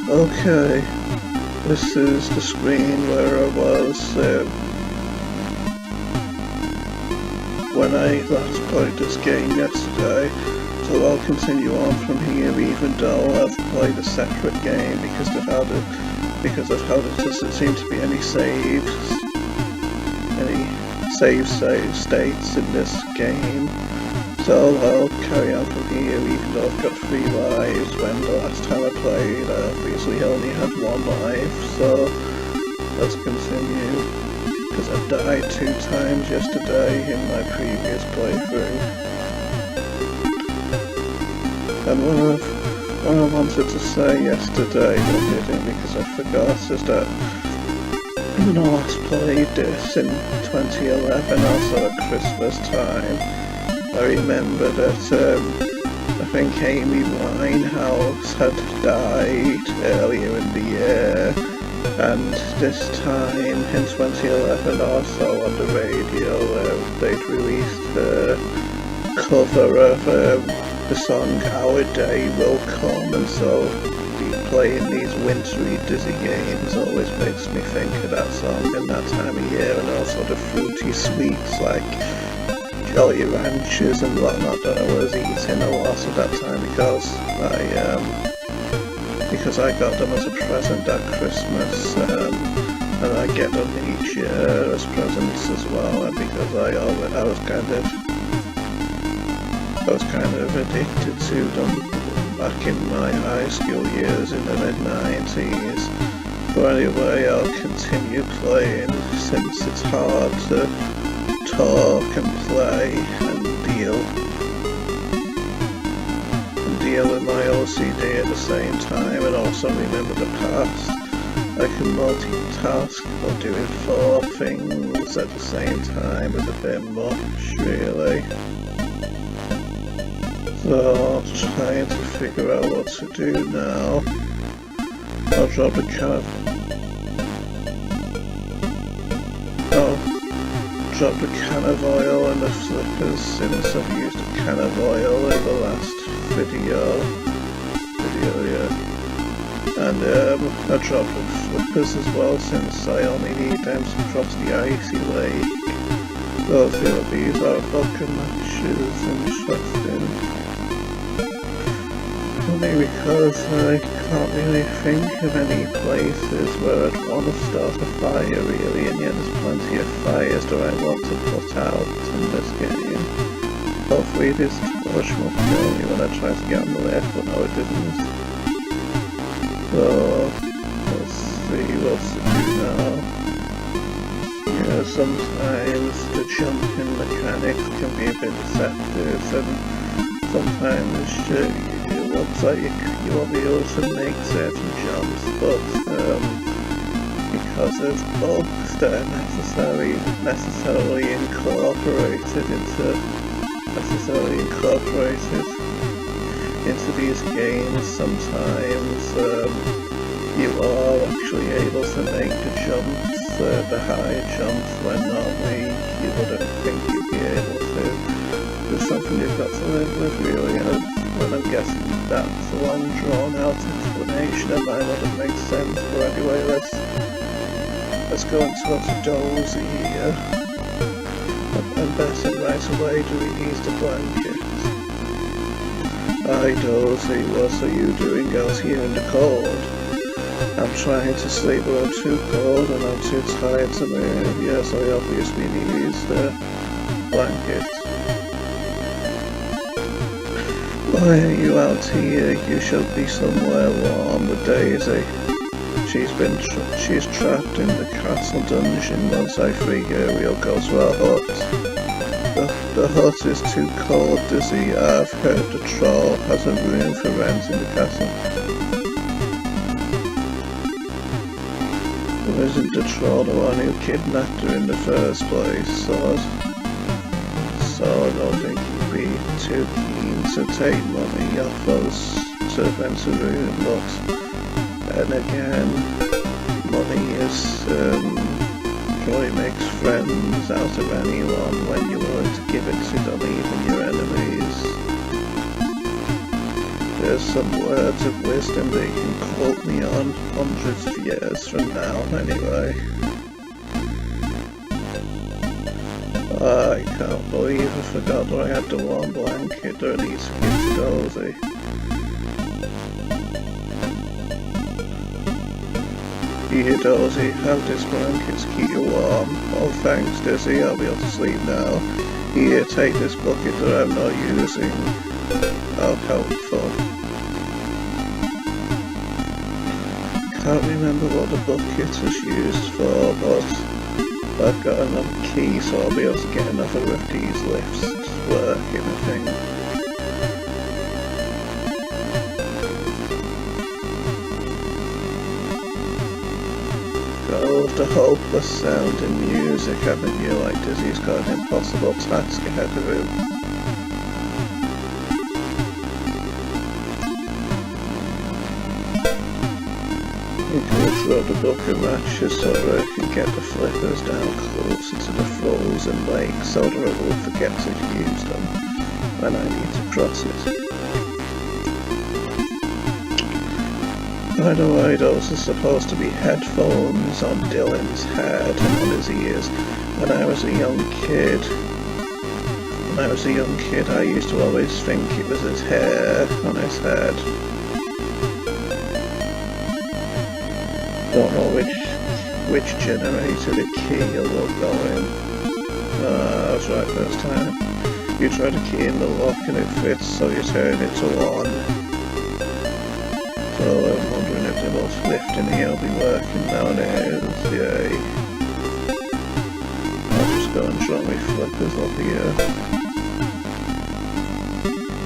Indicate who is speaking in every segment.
Speaker 1: Okay, this is the screen where I was when I last played this game yesterday, so I'll continue on from here even though I've played a separate game because of how there doesn't seem to be any save states in this game. So I'll carry on from here even though I've got 3 lives when the last time I played I obviously only had 1 life, so let's continue because I died 2 times yesterday in my previous playthrough. And what I wanted to say yesterday but didn't because I forgot is that when I last played this in 2011, also at Christmas time, I remember that I think Amy Winehouse had died earlier in the year, and this time in 2011 also on the radio they'd released a cover of the song Our Day Will Come, and so playing these wintry dizzy games always makes me think of that song and that time of year, and also the fruity sweets like Jolly Ranchers and whatnot that I was eating a lot at that time because I got them as a present at Christmas, and I get them each year as presents as well, and because I was kind of addicted to them back in my high school years in the mid-90s. But anyway, I'll continue playing since it's hard to talk and play and deal with my OCD at the same time and also remember the past. I can multitask, but doing 4 things at the same time is a bit much, really. So I'm trying to figure out what to do now. I'll drop the can of oil and the flippers since I've used a can of oil in the last video, yeah. And I dropped the flippers as well since I only need them to cross the icy lake. So these are vodka matches interesting. Only because I can't really think of any places where I'd want to start a fire really, and yet there's plenty of fires that I want to put out in this game. Hopefully this torch won't kill me when I try to get on the left, but no it didn't. So let's see what's to do now. Yeah, sometimes the jumping mechanics can be a bit deceptive, and sometimes it looks like you won't be able to make certain jumps, but because of bugs that are necessarily incorporated into these games, sometimes you are actually able to make the jumps, the high jumps, when normally you wouldn't think you'd be able to. It's something you've got to live with really, and I'm guessing that's a long drawn out explanation and might not make sense, but anyway let's go and talk to Dozy here. And Besson right away, do he needs the blanket? Hi Dozy, what are you doing out here in the cold? I'm trying to sleep but I'm too cold and I'm too tired to move. Yes, I obviously need the blanket. Why are you out here? You should be somewhere warm with Daisy. She's trapped in the castle dungeon. Once I free her, we'll go to our hut. The hut is too cold, Dizzy. I've heard the troll has a room for rent in the castle. Well, isn't the troll the one who kidnapped her in the first place, so I don't think he'd be too keen to take money off us to rent a room, but then again, money is probably makes friends out of anyone when you're willing to give it to them, even your enemies. there's some words of wisdom that you can quote me on hundreds of years from now, anyway. I can't believe I forgot that I had the warm blanket, or at least it's dozy. Here, Dozy, have this blankets keep you warm. Oh, thanks, Dizzy, I'll be able to sleep now. Here, take this bucket that I'm not using. How helpful. Can't remember what the bucket was used for, but I've got another key, so I'll be able to get another of these lifts working, I think. The hopeless sound in music, haven't you? Like Dizzy's got an impossible task ahead of him. You can throw the book of matches so that I can get the flippers down closer to the frozen lake so that I will forget to use them when I need to cross it. By the way, those are supposed to be headphones on Dylan's head and on his ears. When I was a young kid, I used to always think it was his hair on his head. Don't know which generator the key will go in. I was right first time. You try the key in the lock and it fits, so you turn it to on. So I'm wondering if the both lifting here will be working nowadays. Yay. I'll just go and try my flippers up here.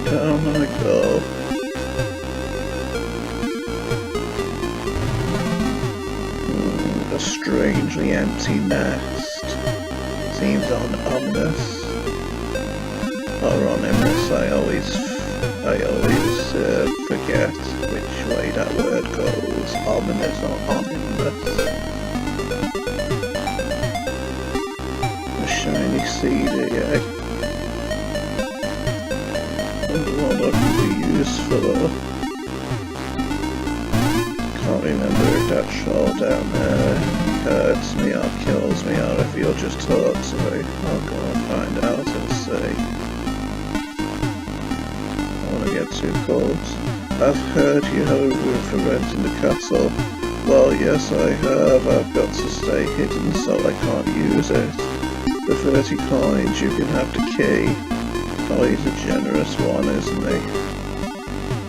Speaker 1: Down I go. A strangely empty nest. Seems ominous. Or ominous, I always forget which way that word goes, ominous or ominous. A shiny CD, eh? Wonder what that could be used for. Can't remember if that troll down there hurts me or kills me, or if he'll just talk to me. I'll go and find out and see. Get too cold. I've heard you have a room for rent in the castle. Well, yes I have. I've got to stay hidden so I can't use it. For 30 coins you can have the key. Oh, he's a generous one, isn't he?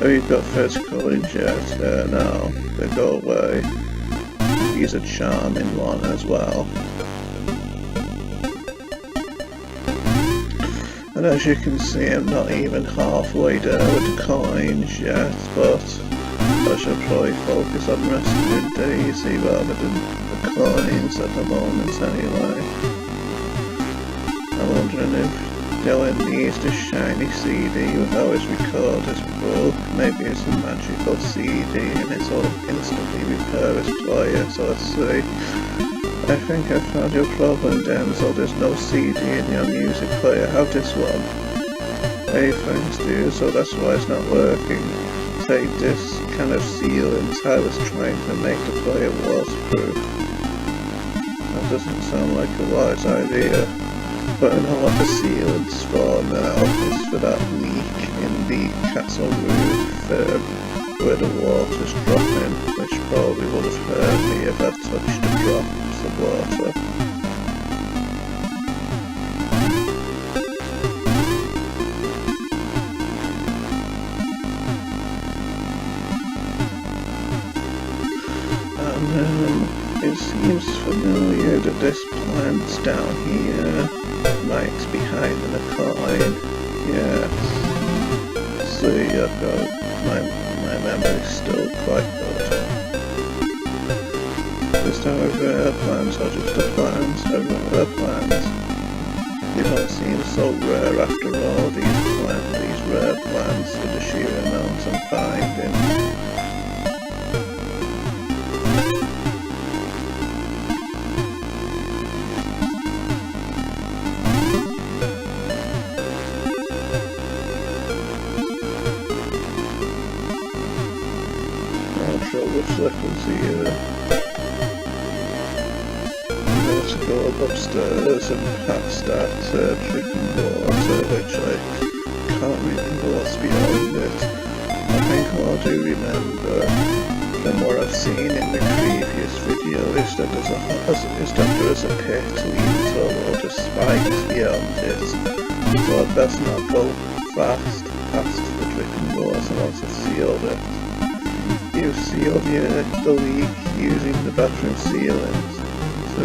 Speaker 1: Oh, you've got 30 coins yet? No, they go away. He's a charming one as well. And as you can see, I'm not even halfway there with the coins yet, but I should probably focus on rescuing Daisy rather than the coins at the moment anyway. I'm wondering if Dylan needs the shiny CD without his recorder's book. Maybe it's a magical CD and it'll instantly repair his player, so let's see. I think I found your problem, Denzel. There's no CD in your music player. Have this one. Hey, thanks, dude. So that's why it's not working. Take this kind of sealant. I was trying to make the player waterproof. That doesn't sound like a wise idea. But I know what the sealant's for now. It's for that leak in the castle roof where the water's dropping, which probably would have hurt me if I'd touched the drops of water. And it seems familiar that this plant's down here might be hiding a coin. Yes. See, I've got my memory's still quite good. Just how rare plants are just a plant, a rare plant. They don't seem so rare after all, these rare plants, with the sheer amount I'm finding. intro which lets you to go up upstairs and past that drinking water, which I can't remember what's beyond it. I think all I do remember from what I've seen in the previous video is that there is a pit leading to a load of spikes beyond it, so I'd best not go fast past the drinking water once I've sealed it. You've sealed the leak using the bathroom sealants. So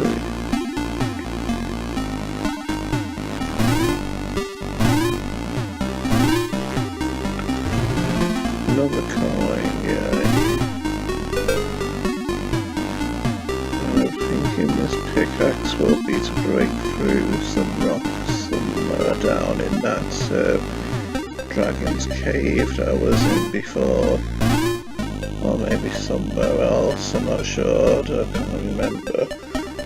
Speaker 1: another coin, yeah. I'm thinking this pickaxe will be to break through some rocks somewhere down in that dragon's cave that I was in before. Or maybe somewhere else, I'm not sure, I can't remember.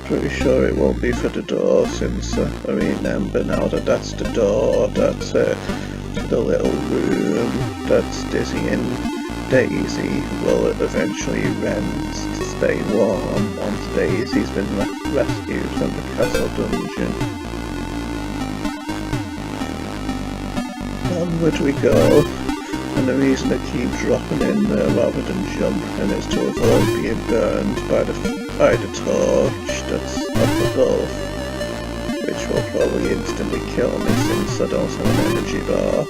Speaker 1: Pretty sure it won't be for the door since I remember now that that's the door, that's the little room that's Dizzy and Daisy will eventually rent to stay warm once Daisy's been rescued from the castle dungeon. Onward we go, and the reason I keep dropping in there rather than jumping is to avoid being burned by the torch that's up above, which will probably instantly kill me since I don't have an energy bar.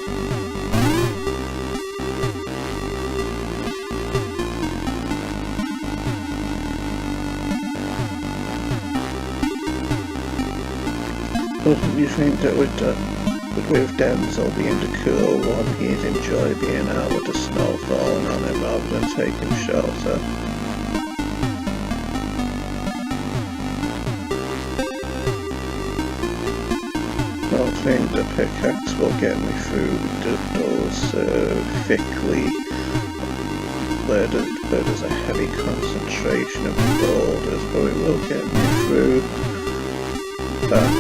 Speaker 1: Doesn't you think that with Denzel being the cool one, he'd enjoy being out with the snow falling on him rather than taking shelter? I don't think the pickaxe will get me through those thickly, where there's a heavy concentration of boulders, but it will get me through that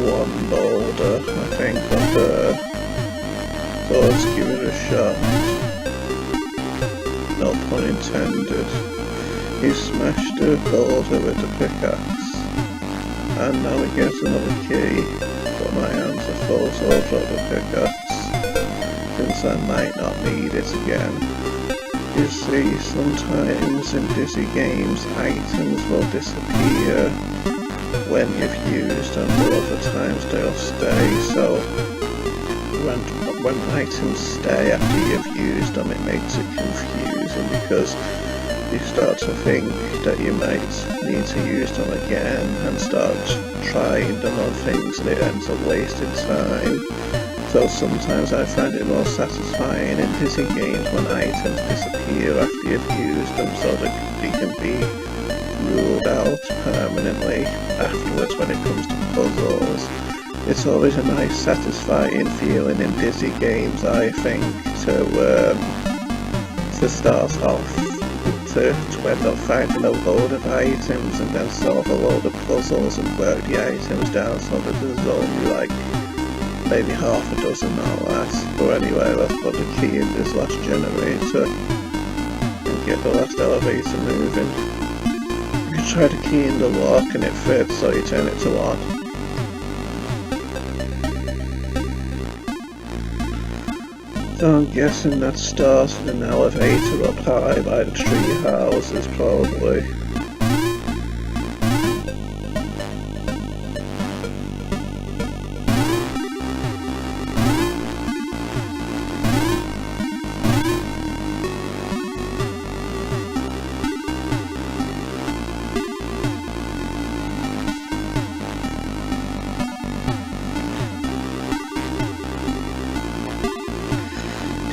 Speaker 1: one boulder, I think, up there. So let's give it a shot. No pun intended. He smashed the boulder with the pickaxe, and now he gets another key, but my hands are full, so I'll drop the pickaxe, since I might not need it again. You see, sometimes in Dizzy games, items will disappear when you've used them, but other times they'll stay, so when items stay after you've used them, it makes it confusing because you start to think that you might need to use them again and start trying them on things, and it ends up wasting time. So sometimes I find it more satisfying in Dizzy games when items disappear after you've used them, so that they can be ruled out permanently afterwards when it comes to puzzles. It's always a nice satisfying feeling in Dizzy games, I think, to start off, to end up finding a load of items and then solve a load of puzzles and work the items down so that there's only like maybe half a dozen or less. But anyway, let's put the key in this last generator and get the last elevator moving. You try the key in the lock and it fits, so you turn it to on. So I'm guessing that started an elevator up high by the tree houses, probably.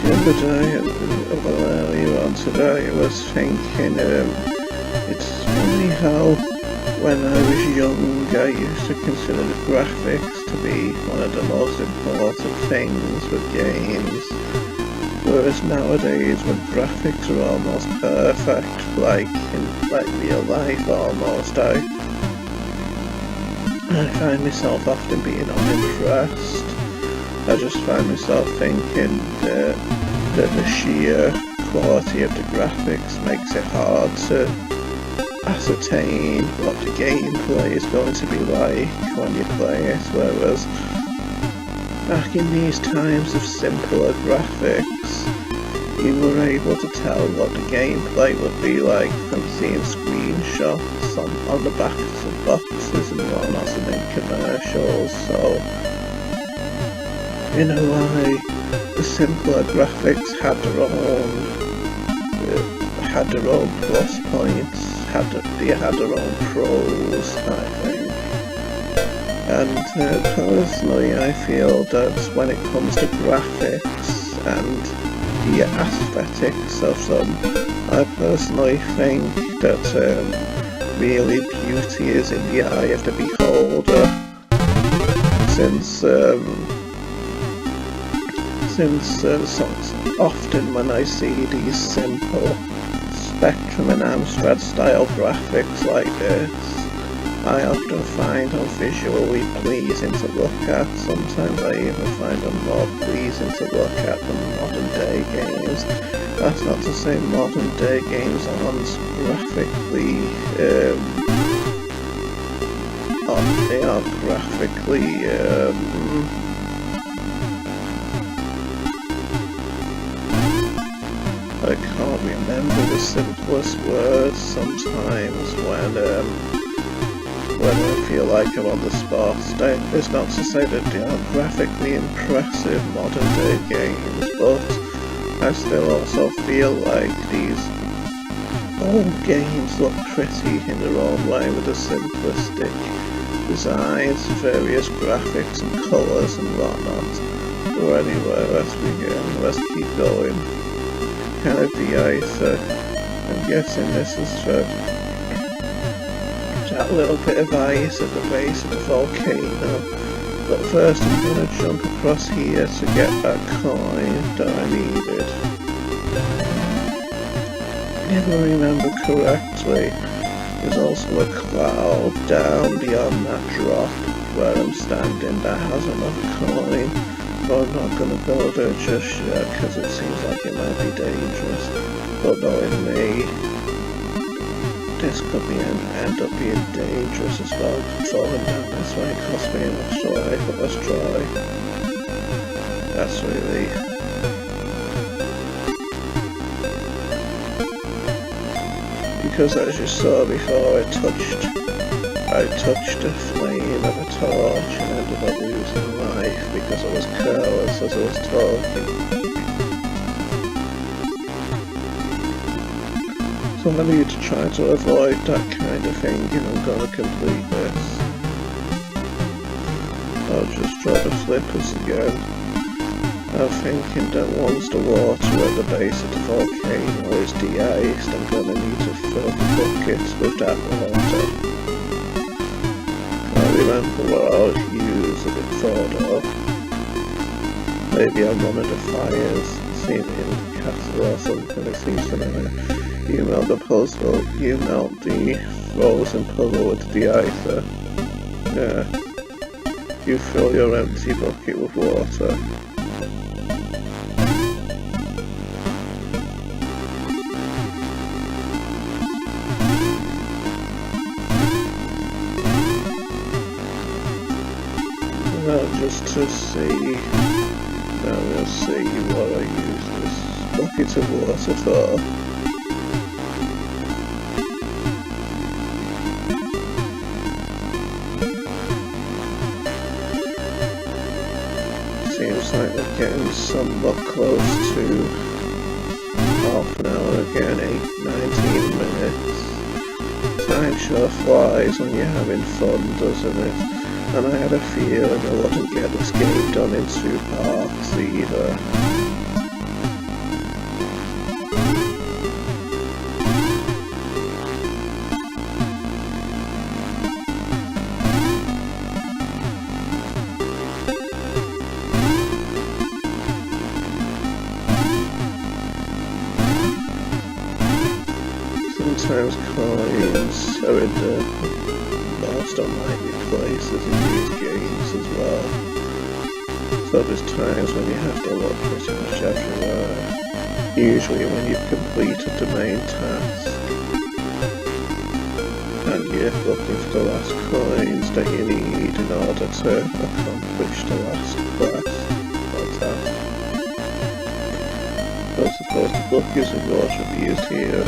Speaker 1: The other day, earlier on today, I was thinking, it's funny how when I was young I used to consider the graphics to be one of the most important things with games, whereas nowadays when graphics are almost perfect, like in real life almost, I find myself often being unimpressed. I just find myself thinking that the sheer quality of the graphics makes it hard to ascertain what the gameplay is going to be like when you play it, whereas back in these times of simpler graphics, you were able to tell what the gameplay would be like from seeing screenshots on the backs of boxes and whatnot and in commercials. So in a way, the simpler graphics had their own plus points, they had their own pros, I think. And personally, I feel that when it comes to graphics and the aesthetics of them, I personally think that really beauty is in the eye of the beholder. Since often when I see these simple Spectrum and Amstrad style graphics like this, I often find them visually pleasing to look at. Sometimes I even find them more pleasing to look at than modern day games. That's not to say modern day games aren't graphically, they are graphically, I can't remember the simplest words sometimes when I feel like I'm on the spot. It's not to say that they are graphically impressive modern day games, but I still also feel like these old games look pretty in their own way with the simplistic designs, various graphics and colours and whatnot. So anyway, let's begin, let's keep going. Kind of the Aether. I'm guessing this is for that little bit of ice at the base of the volcano. But first I'm going to jump across here to get that coin that I needed. If I remember correctly, there's also a cloud down beyond that drop where I'm standing that has another coin. But I'm not going to go there just yet because it seems like it might be dangerous. But knowing me, this could end up being dangerous as well. Falling down this way cost me enough life, but let's try. That's really... Because as you saw before, I touched the flame of a torch and ended up losing life because I was careless as I was talking. So I'm going to need to try to avoid that kind of thing if I'm going to complete this. I'll just try the flippers again. I'm thinking that once the water at the base of the volcano is de-iced, I'm going to need to fill the buckets with that water. I remember what I'll use a bit further. Maybe on one of the fires, seen it in the castle or something. It seems to me you melt the puzzle, you melt the frozen puzzle with the Aether. Yeah. You fill your empty bucket with water. Just to see, now we'll see what I use this bucket of water for. Seems like we're getting somewhat close to half an hour again, 19 minutes. Time sure flies when you're having fun, doesn't it? And I had a feeling I wouldn't get this game done in 2 parts either. Sometimes coins are in the most unlikely places in these games as well. So there's times when you have to look pretty much everywhere. usually when you've completed the main task and you're looking for the last coins that you need in order to accomplish the last quest or task. I suppose the book isn't much abused here.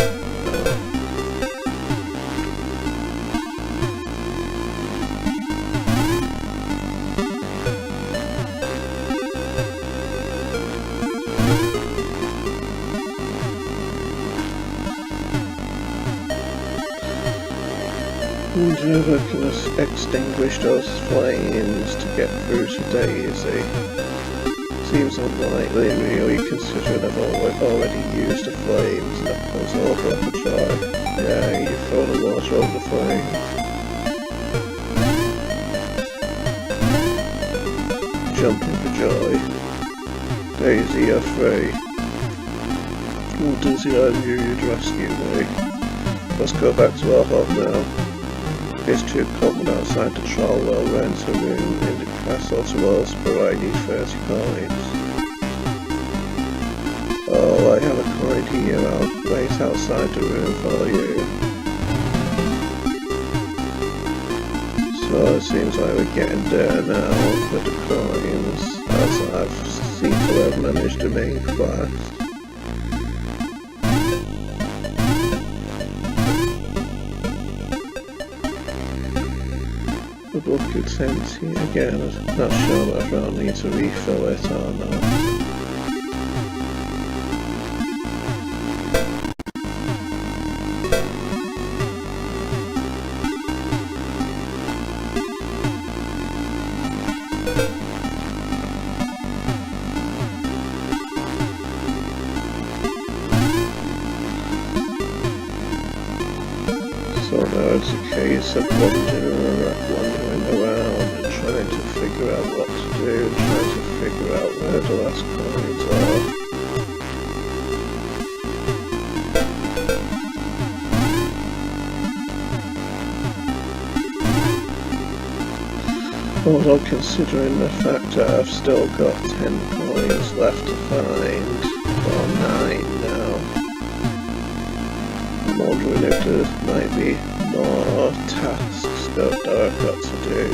Speaker 1: Wonder if I can extinguish those flames to get through to Daisy. Seems unlikely really, considering I've already used the flames in the puzzle, but I'll try. Yeah, you throw the water over the flame. Jumping for joy. Daisy, you're free. Oh, Dizzy, I knew you'd rescue me. Let's go back to our hub now. It's too cold outside the troll. Will rent a room in the castle to us, but I need 30 coins. Oh, I have a coin here. I'll wait outside the room for you. So it seems like we're getting there now with the coins, as I've seemed to have managed the main quest. The book is empty again. I'm not sure whether I'll need to refill it or not. So now it's a case of wandering around and trying to figure out what to do, and trying to figure out where the last coins are. Although considering the fact that I've still got 10 coins left to find, or 9 now. I'm wondering if there might be more tasks that I've got to do.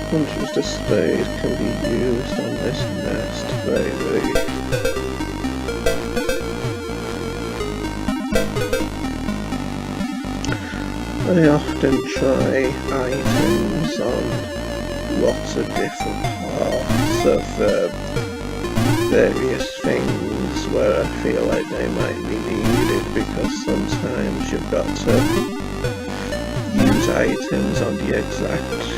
Speaker 1: I wonder if the spade can be used on this nest, maybe. I often try items on lots of different parts of various things where I feel like they might be needed, because sometimes you've got to use items on the exact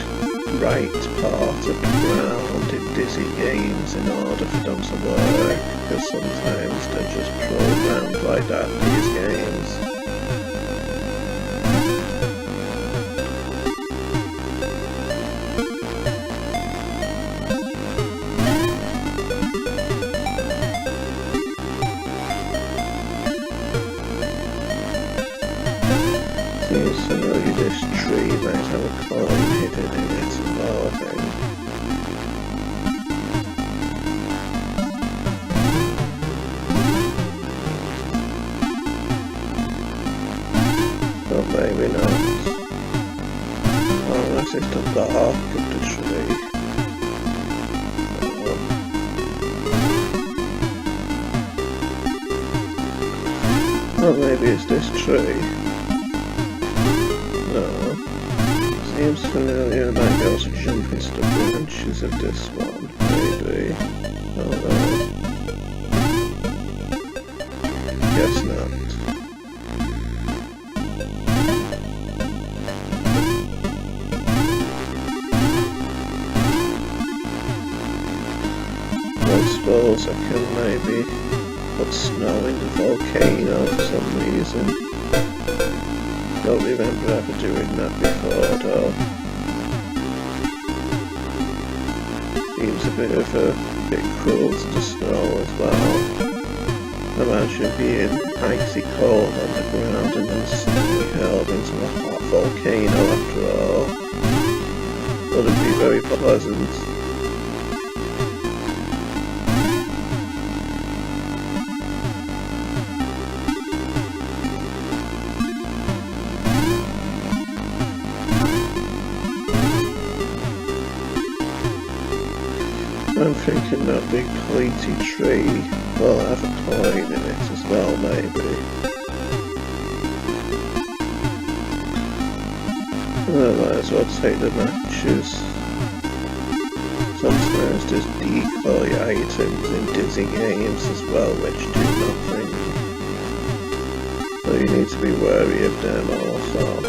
Speaker 1: right part of the ground in Dizzy games in order for them to work, because sometimes they're just programmed like that, these games. Seems familiar, this tree might have a coin hidden in it as well, I think. But maybe not. Unless it's the bark of the tree. Or maybe it's this tree. No. Seems familiar, I might be able to jump into the branches of this one, maybe. Oh no. Guess not. I suppose I can maybe put snow in the volcano for some reason. Don't remember ever doing that before though. seems a bit cruel to the snow as well. Imagine being icy cold on the ground and then suddenly hurled into a hot volcano after all. Wouldn't be very pleasant. I'm thinking that big pointy tree will have a coin in it as well, maybe. I might as well take the matches. Sometimes there's decoy items in Disney games as well which do nothing. So you need to be wary of them also.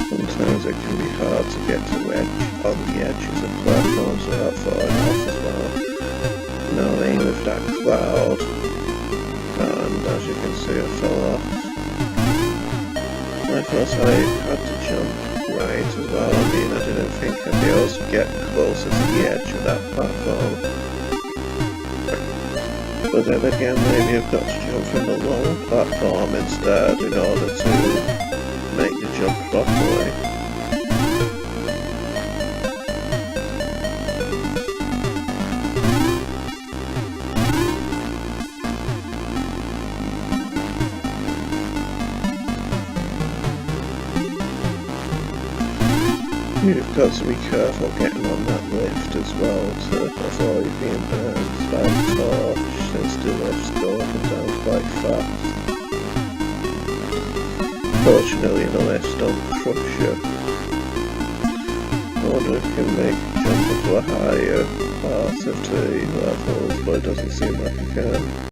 Speaker 1: Sometimes it can be hard to get to on the edges of platforms without falling off as well. Now aim with that cloud, and as you can see I fell off. I thought I had to jump right as well. I mean, I didn't think I'd be able to get closer to the edge of that platform. But then again, maybe I've got to jump from the lower platform instead in order to make the jump properly. You've got to be careful getting on that lift as well to avoid being burned by the torch, since the lifts go up and down quite fast. Fortunately the lifts don't crush you. I wonder if you can make a jump into a higher part of the levels, but it doesn't seem like you can.